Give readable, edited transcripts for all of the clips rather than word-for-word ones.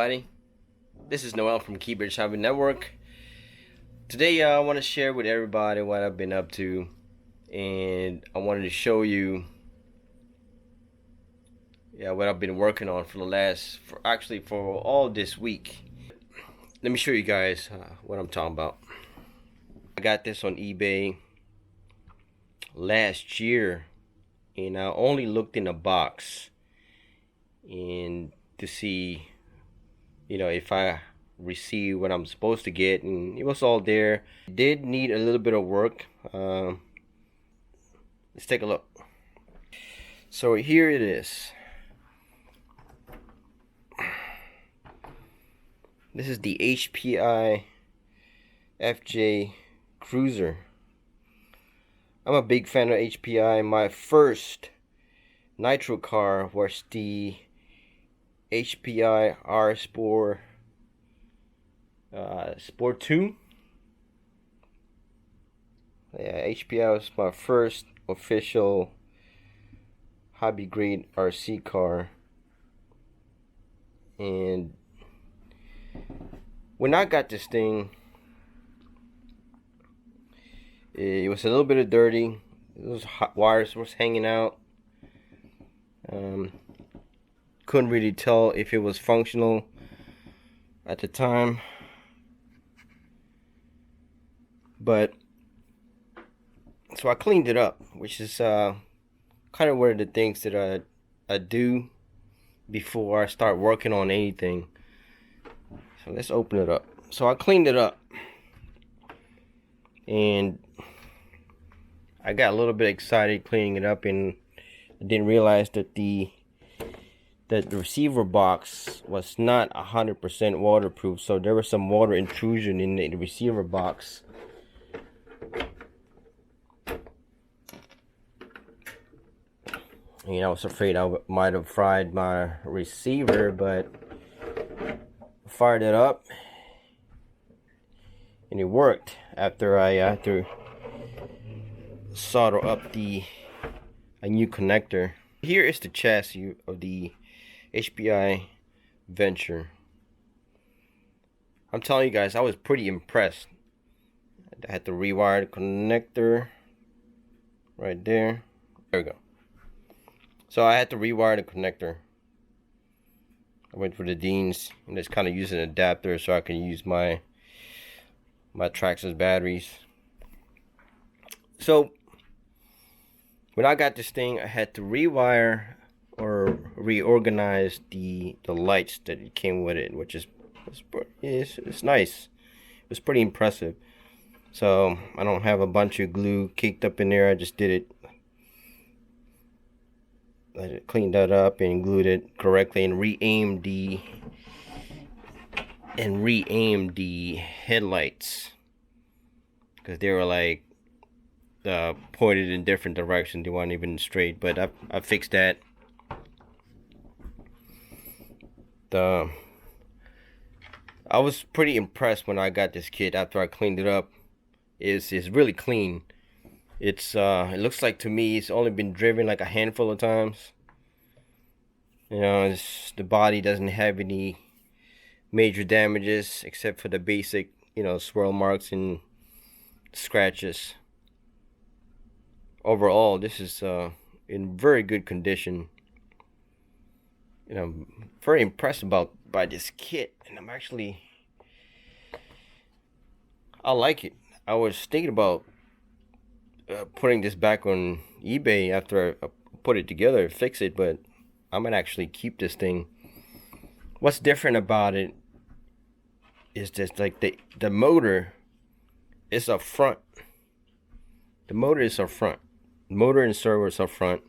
everybody. This is Noel from Keybridge Hobby Network. Today I want to share with everybody what I've been up to, and I wanted to show you what I've been working on for the last for all this week. Let me show you guys what I'm talking about. I got this on eBay last year, and I only looked in a box and to see if I receive what I'm supposed to get, and it was all there. It did need a little bit of work. Let's take a look. So here it is. This is the HPI FJ Cruiser. I'm a big fan of HPI. My first nitro car was the HPI R Sport 2. Yeah, HPI was my first official hobby grade RC car, and when I got this thing, it was a little bit of dirty. Those hot wires was hanging out. Couldn't really tell if it was functional at the time, but so I cleaned it up, which is kind of one of the things that I do before I start working on anything. So let's open it up. So I cleaned it up, and I got a little bit excited cleaning it up, and I didn't realize that the receiver box was not 100% waterproof, so there was some water intrusion in the receiver box. I was afraid I might have fried my receiver, but fired it up and it worked after I solder up a new connector. Here is the chassis of the HPI Venture. I'm telling you guys, I was pretty impressed. I had to rewire the connector right there. There we go. So I had to rewire the connector. I went for the Deans, and just kind of use an adapter so I can use my Traxxas batteries. So when I got this thing, I had to rewire or reorganize the lights that it came with it, which is it's nice. It was pretty impressive. So I don't have a bunch of glue caked up in there. I just did it. I cleaned that up and glued it correctly and re-aimed the headlights, because they were like pointed in different directions. They weren't even straight, but I fixed that. I was pretty impressed when I got this kit after I cleaned it up. It's really clean. It looks like, to me, it's only been driven like a handful of times. The body doesn't have any major damages except for the basic, swirl marks and scratches. Overall, this is in very good condition. I'm very impressed by this kit, and I like it. I was thinking about putting this back on eBay after I put it together, fix it, but I'm gonna actually keep this thing. What's different about it is just like the motor is up front. The motor is up front. Motor and servo is up front.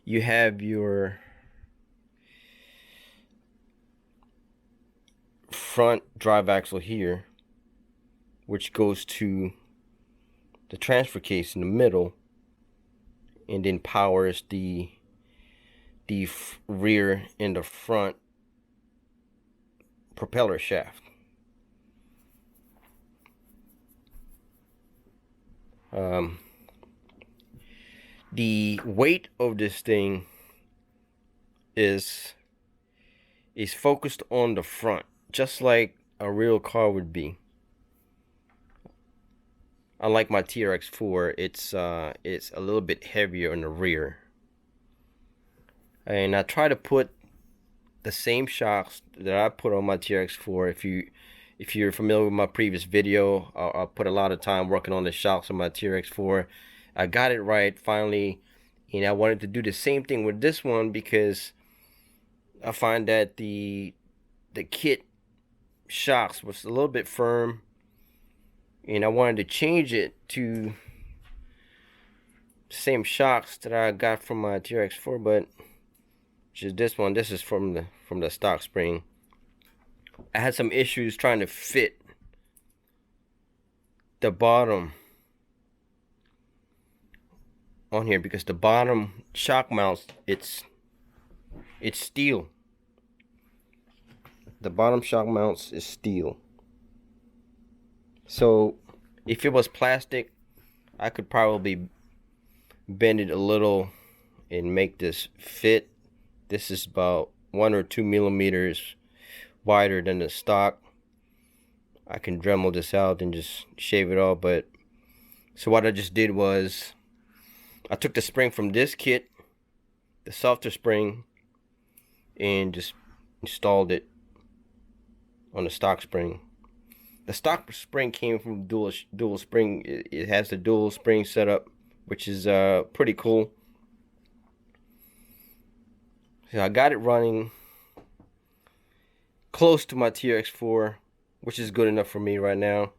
You have your front drive axle here, which goes to the transfer case in the middle, and then powers the rear and the front propeller shaft. The weight of this thing is focused on the front, just like a real car would be. Unlike my TRX4, it's a little bit heavier in the rear. And I try to put the same shocks that I put on my TRX4. If you're familiar with my previous video, I put a lot of time working on the shocks on my TRX4. I got it right finally, and I wanted to do the same thing with this one because I find that the kit shocks was a little bit firm, and I wanted to change it to the same shocks that I got from my TRX4, but which is this one. This is from the stock spring. I had some issues trying to fit the bottom on here because the bottom shock mounts, it's steel. The bottom shock mounts is steel. So if it was plastic, I could probably bend it a little and make this fit. This is about 1 or 2 millimeters wider than the stock. I can Dremel this out and just shave it off. But so what I just did was I took the spring from this kit, the softer spring, and just installed it on the stock spring. The stock spring came from dual spring. It has the dual spring setup, which is pretty cool. So I got it running close to my TRX4, which is good enough for me right now.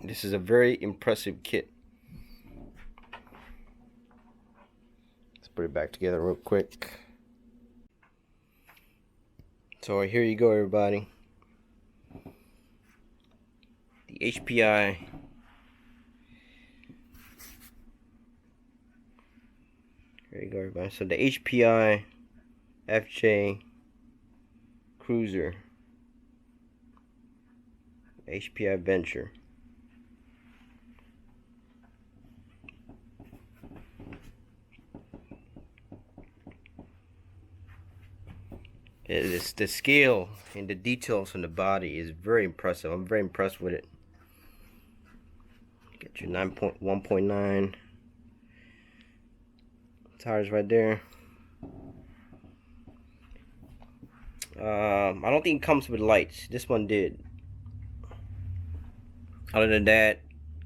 This is a very impressive kit. Let's put it back together real quick. So here you go, everybody. The HPI There you go, everybody. So the HPI FJ Cruiser, HPI Venture. It's the scale and the details on the body is very impressive. I'm very impressed with it. Get your 1.9 tires right there. I don't think it comes with lights. This one did. Other than that,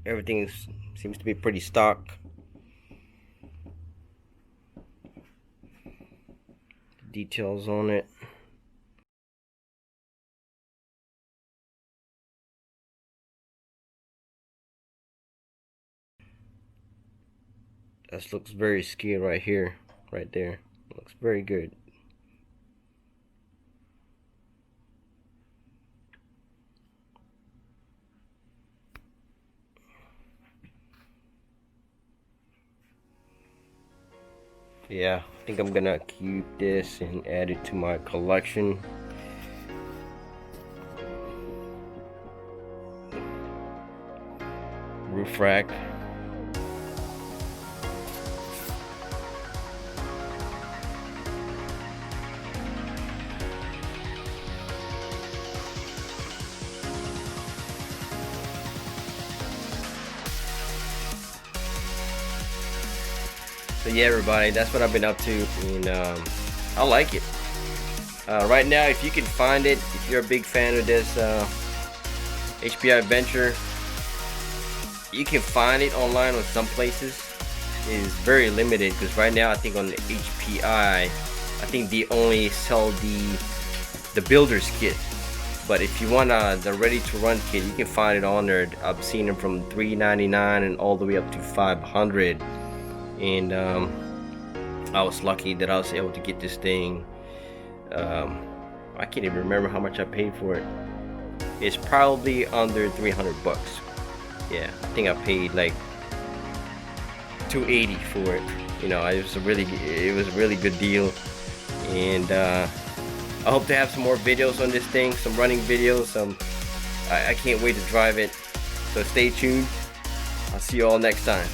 everything seems to be pretty stock. Details on it. This looks very skilled right here, right there. Looks very good. Yeah, I think I'm gonna keep this and add it to my collection. Roof rack. So yeah, everybody, that's what I've been up to, and I like it. Right now, if you can find it, if you're a big fan of this HPI Venture, you can find it online on some places. It is very limited because right now I think on the HPI, I think they only sell the builder's kit. But if you want the ready-to-run kit, you can find it on there. I've seen them from $3.99 and all the way up to $500. And I was lucky that I was able to get this thing. I can't even remember how much I paid for it. It's probably under 300 bucks. Yeah, I think I paid like $280 for it. You know, it was a really good deal. And I hope to have some more videos on this thing, some running videos. I can't wait to drive it. So stay tuned. I'll see you all next time.